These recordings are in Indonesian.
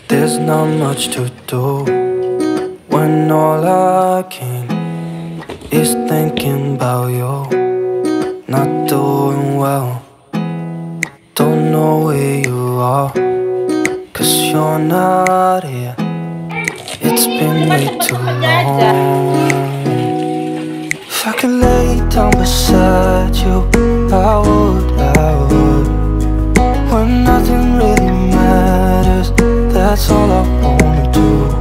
There's not much to do when all I can is thinking about you. Not doing well, don't know where you are, 'cause you're not here. It's been way too long. If I could lay down beside you, I would. When nothing really matters, that's all I wanna do.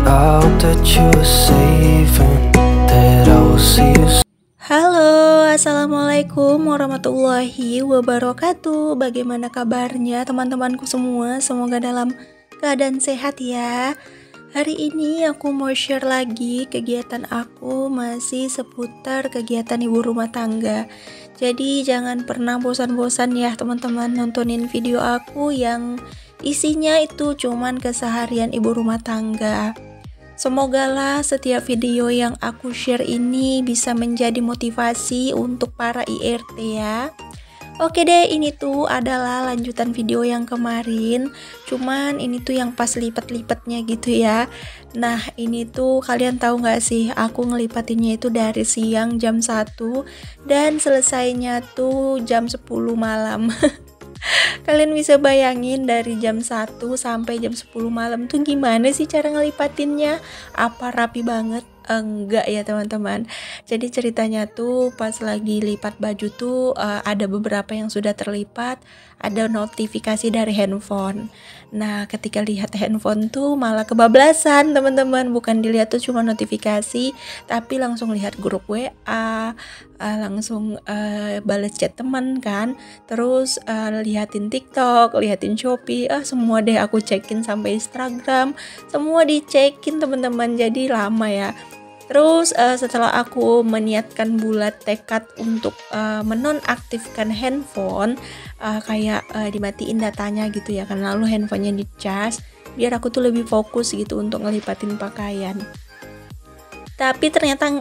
I hope that you are safe and that I will see you. Halo, assalamualaikum warahmatullahi wabarakatuh. Bagaimana kabarnya teman-temanku semua? Semoga dalam keadaan sehat ya. Hari ini aku mau share lagi kegiatan aku masih seputar kegiatan ibu rumah tangga. Jadi jangan pernah bosan-bosan ya teman-teman nontonin video aku yang isinya itu cuman keseharian ibu rumah tangga. Semogalah setiap video yang aku share ini bisa menjadi motivasi untuk para IRT ya. Oke deh, ini tuh adalah lanjutan video yang kemarin. Cuman ini tuh yang pas lipet-lipetnya gitu ya. Nah ini tuh kalian tahu gak sih, aku ngelipatinnya itu dari siang jam 1 dan selesainya tuh jam 10 malam. Kalian bisa bayangin dari jam 1 sampai jam 10 malam tuh gimana sih cara ngelipatinnya? Apa rapi banget? Enggak ya teman-teman. Jadi ceritanya tuh pas lagi lipat baju tuh ada beberapa yang sudah terlipat, ada notifikasi dari handphone. Nah ketika lihat handphone tuh malah kebablasan teman-teman. Bukan dilihat tuh cuma notifikasi, tapi langsung lihat grup WA, langsung balas chat teman kan, terus lihatin TikTok, lihatin Shopee, semua deh aku cekin sampai Instagram, semua dicekin teman-teman. Jadi lama ya. Terus setelah aku meniatkan bulat tekad untuk menonaktifkan handphone, kayak dimatiin datanya gitu ya, karena lalu handphonenya dicas biar aku tuh lebih fokus gitu untuk ngelipatin pakaian. Tapi ternyata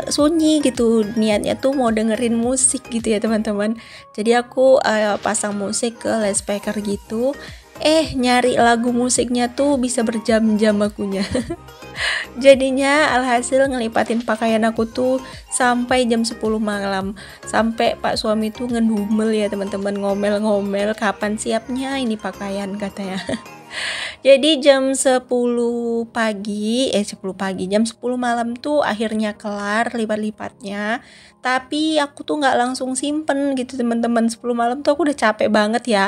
sunyi gitu, niatnya tuh mau dengerin musik gitu ya teman-teman. Jadi aku pasang musik ke loudspeaker gitu. Nyari lagu musiknya tuh bisa berjam-jam akunya. Jadinya alhasil ngelipatin pakaian aku tuh sampai jam 10 malam. Sampai pak suami tuh ngedumel ya teman-teman, ngomel-ngomel kapan siapnya ini pakaian katanya. Jadi jam 10 pagi, jam 10 malam tuh akhirnya kelar lipat-lipatnya. Tapi aku tuh nggak langsung simpen gitu teman-teman. 10 malam tuh aku udah capek banget ya.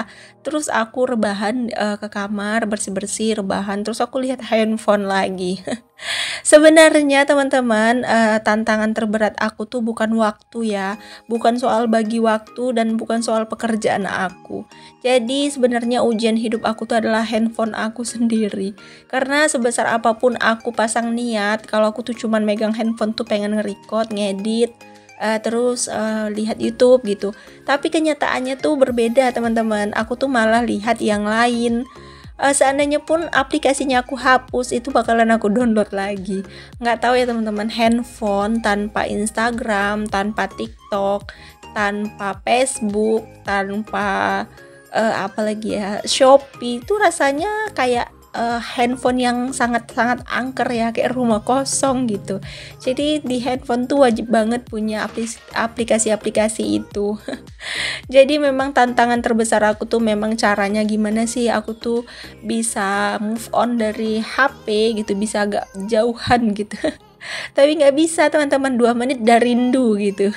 Terus aku rebahan ke kamar, bersih-bersih, rebahan. Terus aku lihat handphone lagi. Sebenarnya teman-teman, tantangan terberat aku tuh bukan waktu ya, bukan soal bagi waktu dan bukan soal pekerjaan aku. Jadi sebenarnya ujian hidup aku tuh adalah handphone aku sendiri. Karena sebesar apapun aku pasang niat, kalau aku tuh cuman megang handphone tuh pengen nge-record, ngedit, terus lihat YouTube gitu. Tapi kenyataannya tuh berbeda teman-teman. Aku tuh malah lihat yang lain. Seandainya pun aplikasinya aku hapus, itu bakalan aku download lagi. Nggak tahu ya teman-teman, handphone tanpa Instagram, tanpa TikTok, tanpa Facebook, tanpa apalagi ya, Shopee, itu rasanya kayak handphone yang sangat-sangat angker ya, kayak rumah kosong gitu. Jadi di handphone tuh wajib banget punya aplikasi-aplikasi itu. Jadi memang tantangan terbesar aku tuh memang caranya gimana sih aku tuh bisa move on dari HP gitu, bisa agak jauhan gitu. Tapi nggak bisa teman-teman, 2 menit udah rindu gitu.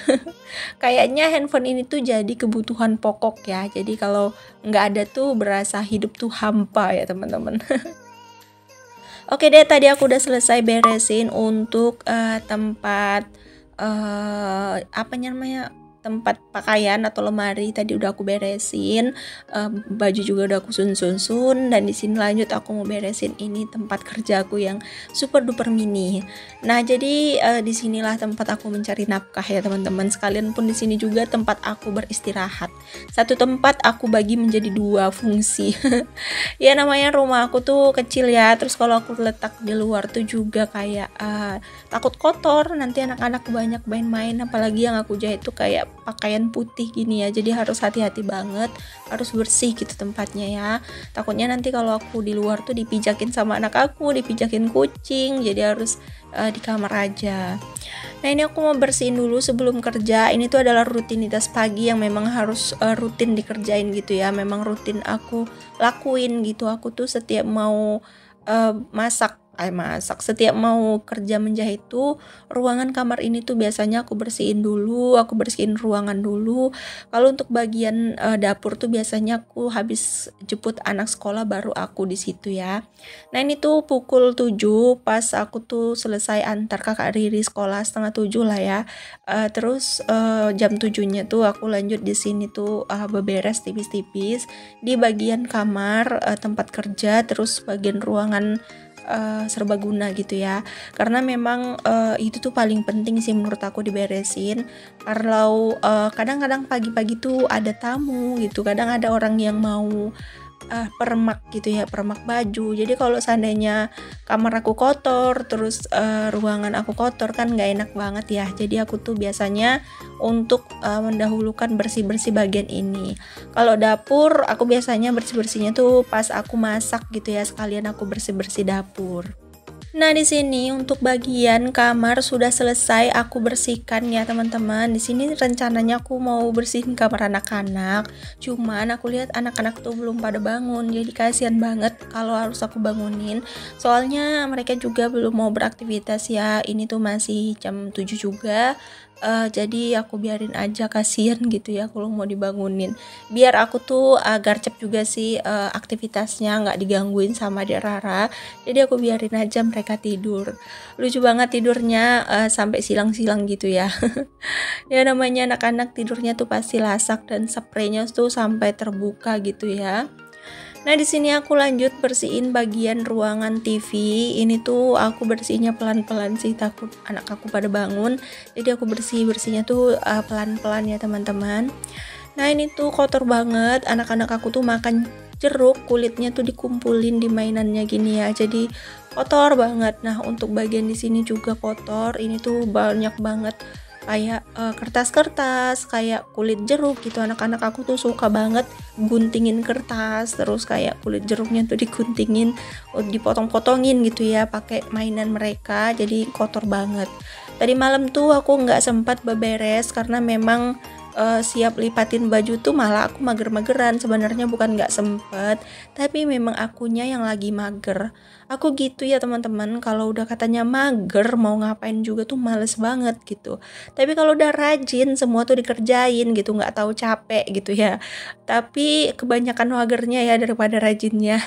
Kayaknya handphone ini tuh jadi kebutuhan pokok ya. Jadi kalau nggak ada tuh berasa hidup tuh hampa ya teman-teman. Oke deh, tadi aku udah selesai beresin untuk tempat tempat pakaian atau lemari. Tadi udah aku beresin, baju juga udah aku sun-sun, dan di sini lanjut aku mau beresin ini tempat kerjaku yang super duper mini. Nah jadi disinilah tempat aku mencari nafkah ya teman-teman. Sekalian pun di sini juga tempat aku beristirahat. Satu tempat aku bagi menjadi 2 fungsi. Ya namanya rumah aku tuh kecil ya. Terus kalau aku letak di luar tuh juga kayak takut kotor, nanti anak-anak banyak main-main. Apalagi yang aku jahit tuh kayak pakaian putih gini ya, jadi harus hati-hati banget, harus bersih gitu tempatnya ya. Takutnya nanti kalau aku di luar tuh dipijakin sama anak aku, dipijakin kucing, jadi harus di kamar aja. Nah ini aku mau bersihin dulu sebelum kerja. Ini tuh adalah rutinitas pagi yang memang harus rutin dikerjain gitu ya, memang rutin aku lakuin gitu. Aku tuh setiap mau setiap mau kerja menjahit tuh ruangan kamar ini tuh biasanya aku bersihin dulu, aku bersihin ruangan dulu. Kalau untuk bagian dapur tuh biasanya aku habis jemput anak sekolah baru aku di situ ya. Nah ini tuh pukul 7 pas aku tuh selesai antar kakak Riri sekolah, setengah 7 lah ya. Terus jam 7-nya tuh aku lanjut di sini tuh beberes tipis-tipis di bagian kamar, tempat kerja, terus bagian ruangan serbaguna gitu ya, karena memang itu tuh paling penting sih menurut aku diberesin. Kalau kadang-kadang pagi-pagi tuh ada tamu gitu, kadang ada orang yang mau permak gitu ya, permak baju. Jadi kalau seandainya kamar aku kotor terus ruangan aku kotor kan nggak enak banget ya. Jadi aku tuh biasanya untuk mendahulukan bersih-bersih bagian ini. Kalau dapur aku biasanya bersih-bersihnya tuh pas aku masak gitu ya, sekalian aku bersih-bersih dapur. Nah, di sini untuk bagian kamar sudah selesai aku bersihkan ya, teman-teman. Di sini rencananya aku mau bersihin kamar anak-anak. Cuman aku lihat anak-anak tuh belum pada bangun. Jadi kasihan banget kalau harus aku bangunin. Soalnya mereka juga belum mau beraktivitas ya. Ini tuh masih jam 7 juga. Jadi aku biarin aja, kasihan gitu ya kalau mau dibangunin, biar aku tuh garcep juga sih aktivitasnya, nggak digangguin sama Dek Rara. Jadi aku biarin aja mereka tidur. Lucu banget tidurnya sampai silang-silang gitu ya. Ya namanya anak-anak tidurnya tuh pasti lasak dan spraynya tuh sampai terbuka gitu ya. Nah di sini aku lanjut bersihin bagian ruangan TV. Ini tuh aku bersihnya pelan-pelan sih, takut anak aku pada bangun. Jadi aku bersihnya tuh pelan-pelan ya teman-teman. Nah ini tuh kotor banget. Anak-anak aku tuh makan jeruk, kulitnya tuh dikumpulin di mainannya gini ya. Jadi kotor banget. Nah untuk bagian di sini juga kotor. Ini tuh banyak banget kayak kertas-kertas, kayak kulit jeruk gitu. Anak-anak aku tuh suka banget guntingin kertas, terus kayak kulit jeruknya tuh diguntingin, dipotong-potongin gitu ya pakai mainan mereka. Jadi kotor banget. Tadi malam tuh aku nggak sempat beberes karena memang siap lipatin baju tuh malah aku mager-mageran. Sebenarnya bukan nggak sempet, tapi memang akunya yang lagi mager. Aku gitu ya teman-teman, kalau udah katanya mager mau ngapain juga tuh males banget gitu. Tapi kalau udah rajin semua tuh dikerjain gitu, nggak tahu capek gitu ya. Tapi kebanyakan magernya ya daripada rajinnya.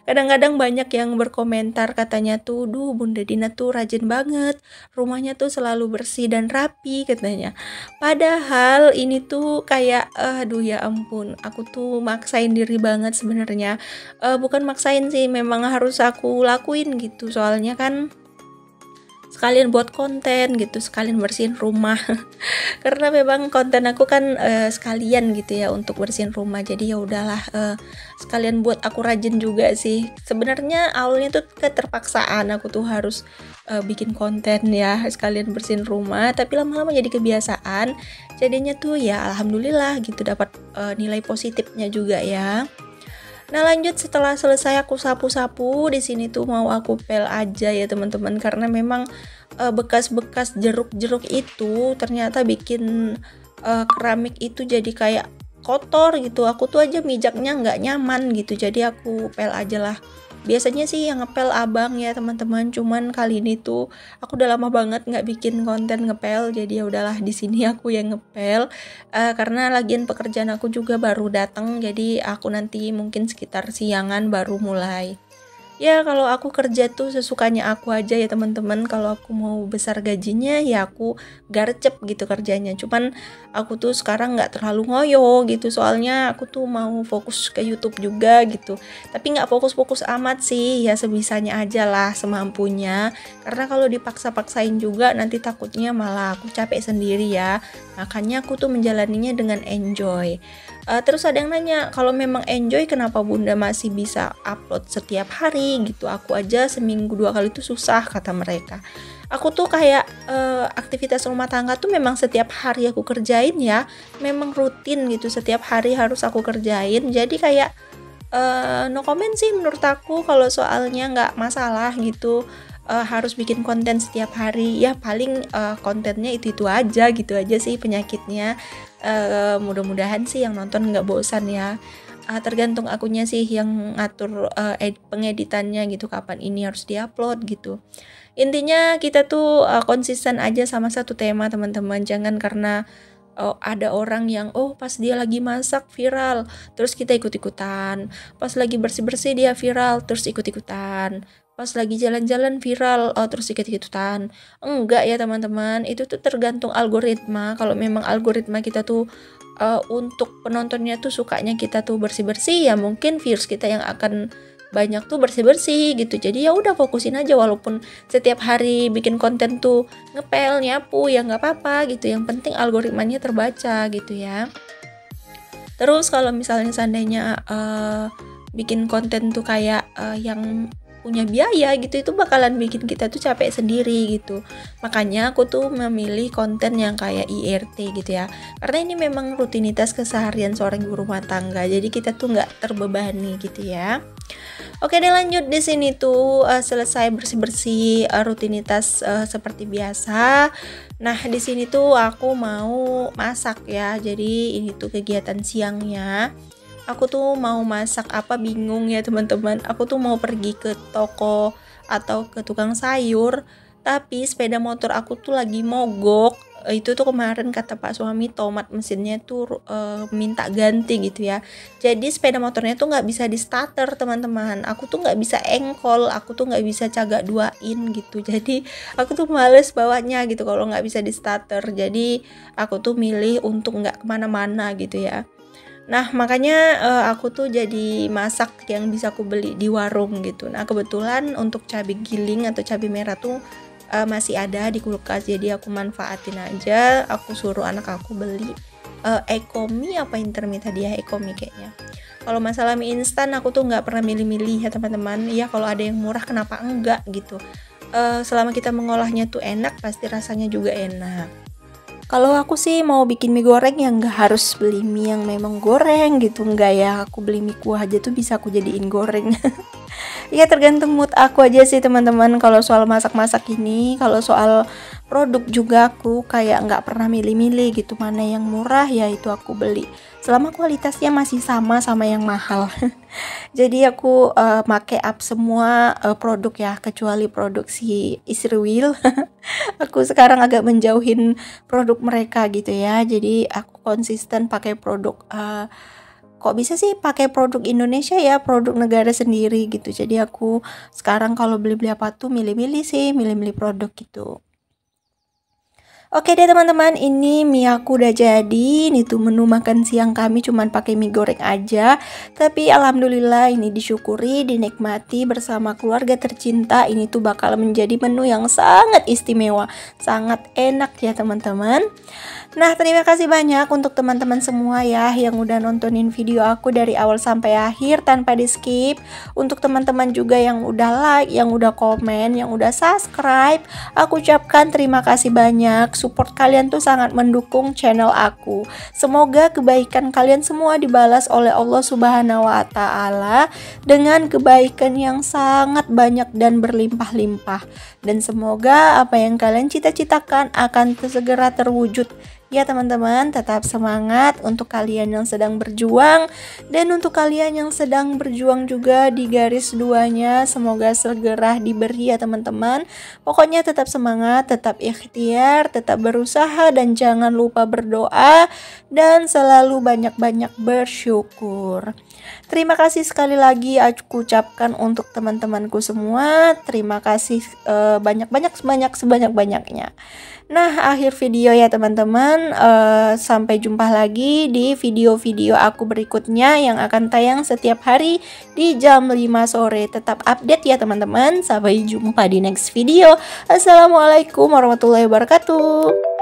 Kadang-kadang banyak yang berkomentar katanya tuh, duh Bunda Dina tuh rajin banget, rumahnya tuh selalu bersih dan rapi katanya. Padahal ini tuh kayak aduh ya ampun, aku tuh maksain diri banget sebenarnya. Bukan maksain sih, memang harus aku lakuin gitu. Soalnya kan sekalian buat konten gitu, sekalian bersihin rumah. Karena memang konten aku kan sekalian gitu ya untuk bersihin rumah. Jadi ya udahlah sekalian buat aku rajin juga sih. Sebenarnya awalnya tuh keterpaksaan aku tuh harus bikin konten ya, sekalian bersihin rumah, tapi lama-lama jadi kebiasaan. Jadinya tuh ya alhamdulillah gitu, dapat nilai positifnya juga ya. Nah lanjut, setelah selesai aku sapu-sapu, di sini tuh mau aku pel aja ya teman-teman, karena memang bekas-bekas jeruk-jeruk itu ternyata bikin keramik itu jadi kayak kotor gitu. Aku tuh aja mijaknya nggak nyaman gitu, jadi aku pel aja lah. Biasanya sih yang ngepel abang ya teman-teman, cuman kali ini tuh aku udah lama banget nggak bikin konten ngepel, jadi ya udahlah di sini aku yang ngepel karena lagian pekerjaan aku juga baru datang, jadi aku nanti mungkin sekitar siangan baru mulai. Ya kalau aku kerja tuh sesukanya aku aja ya teman-teman. Kalau aku mau besar gajinya ya aku garcep gitu kerjanya. Cuman aku tuh sekarang nggak terlalu ngoyo gitu, soalnya aku tuh mau fokus ke YouTube juga gitu. Tapi nggak fokus-fokus amat sih, ya sebisanya aja lah, semampunya. Karena kalau dipaksa-paksain juga nanti takutnya malah aku capek sendiri ya. Makanya aku tuh menjalaninya dengan enjoy. Terus ada yang nanya, kalau memang enjoy kenapa Bunda masih bisa upload setiap hari gitu? Aku aja seminggu 2 kali itu susah, kata mereka. Aku tuh kayak aktivitas rumah tangga tuh memang setiap hari aku kerjain ya, memang rutin gitu, setiap hari harus aku kerjain. Jadi kayak no comment sih menurut aku, kalau soalnya nggak masalah gitu. Harus bikin konten setiap hari ya, paling kontennya itu aja gitu aja sih penyakitnya. Mudah-mudahan sih yang nonton nggak bosan ya. Tergantung akunya sih yang ngatur pengeditannya gitu, kapan ini harus diupload gitu. Intinya kita tuh konsisten aja sama satu tema teman-teman, jangan karena ada orang yang pas dia lagi masak viral terus kita ikut-ikutan, pas lagi bersih-bersih dia viral terus ikut-ikutan, pas lagi jalan-jalan viral terus ikut-ikutan. Enggak ya teman-teman, itu tuh tergantung algoritma. Kalau memang algoritma kita tuh untuk penontonnya tuh sukanya kita tuh bersih-bersih, ya mungkin views kita yang akan banyak tuh bersih-bersih gitu. Jadi ya udah fokusin aja, walaupun setiap hari bikin konten tuh ngepel, nyapu, ya nggak apa-apa gitu. Yang penting algoritmanya terbaca gitu ya. Terus kalau misalnya seandainya bikin konten tuh kayak yang punya biaya gitu, itu bakalan bikin kita tuh capek sendiri gitu. Makanya aku tuh memilih konten yang kayak IRT gitu ya, karena ini memang rutinitas keseharian seorang ibu rumah tangga, jadi kita tuh nggak terbebani gitu ya. Oke deh, lanjut di sini tuh selesai bersih-bersih rutinitas seperti biasa. Nah di sini tuh aku mau masak ya, jadi ini tuh kegiatan siangnya. Aku tuh mau masak apa bingung ya teman-teman. Aku tuh mau pergi ke toko atau ke tukang sayur, tapi sepeda motor aku tuh lagi mogok. Itu tuh kemarin kata Pak suami tomat mesinnya tuh minta ganti gitu ya. Jadi sepeda motornya tuh nggak bisa di starter teman-teman. Aku tuh nggak bisa engkol, aku tuh nggak bisa cagak duain gitu. Jadi aku tuh males bawanya gitu kalau nggak bisa di starter. Jadi aku tuh milih untuk nggak kemana-mana gitu ya. Nah makanya aku tuh jadi masak yang bisa aku beli di warung gitu. Nah kebetulan untuk cabai giling atau cabai merah tuh masih ada di kulkas, jadi aku manfaatin aja. Aku suruh anak aku beli Ekomi apa Intermi tadi ya, Ekomi kayaknya. Kalau masalah mie instan aku tuh nggak pernah milih-milih ya teman-teman. Ya kalau ada yang murah kenapa enggak gitu. Selama kita mengolahnya tuh enak, pasti rasanya juga enak. Kalau aku sih mau bikin mie goreng yang nggak harus beli mie yang memang goreng gitu, nggak ya. Aku beli mie kuah aja tuh bisa aku jadiin goreng. Ya tergantung mood aku aja sih teman-teman. Kalau soal masak-masak ini, kalau soal produk juga aku kayak nggak pernah milih-milih gitu, mana yang murah ya itu aku beli, selama kualitasnya masih sama yang mahal. Jadi aku make up semua produk ya, kecuali produk si Israel. Aku sekarang agak menjauhin produk mereka gitu ya. Jadi aku konsisten pakai produk kok bisa sih pakai produk Indonesia ya, produk negara sendiri gitu. Jadi aku sekarang kalau beli-beli apa tuh milih-milih sih, milih-milih produk gitu. Oke deh teman-teman, ini mie aku udah jadi. Ini tuh menu makan siang kami cuman pakai mie goreng aja. Tapi alhamdulillah ini disyukuri, dinikmati bersama keluarga tercinta. Ini tuh bakal menjadi menu yang sangat istimewa, sangat enak ya teman-teman. Nah terima kasih banyak untuk teman-teman semua ya yang udah nontonin video aku dari awal sampai akhir tanpa di skip. Untuk teman-teman juga yang udah like, yang udah komen, yang udah subscribe, aku ucapkan terima kasih banyak. Support kalian tuh sangat mendukung channel aku. Semoga kebaikan kalian semua dibalas oleh Allah Subhanahu wa Ta'ala dengan kebaikan yang sangat banyak dan berlimpah-limpah. Dan semoga apa yang kalian cita-citakan akan segera terwujud. Ya teman-teman, tetap semangat untuk kalian yang sedang berjuang, dan untuk kalian yang sedang berjuang juga di garis duanya, semoga segera diberi ya teman-teman. Pokoknya tetap semangat, tetap ikhtiar, tetap berusaha, dan jangan lupa berdoa, dan selalu banyak-banyak bersyukur. Terima kasih sekali lagi aku ucapkan untuk teman-temanku semua. Terima kasih sebanyak-banyaknya. Nah, akhir video ya teman-teman. Sampai jumpa lagi di video-video aku berikutnya yang akan tayang setiap hari di jam 5 sore. Tetap update ya teman-teman. Sampai jumpa di next video. Assalamualaikum warahmatullahi wabarakatuh.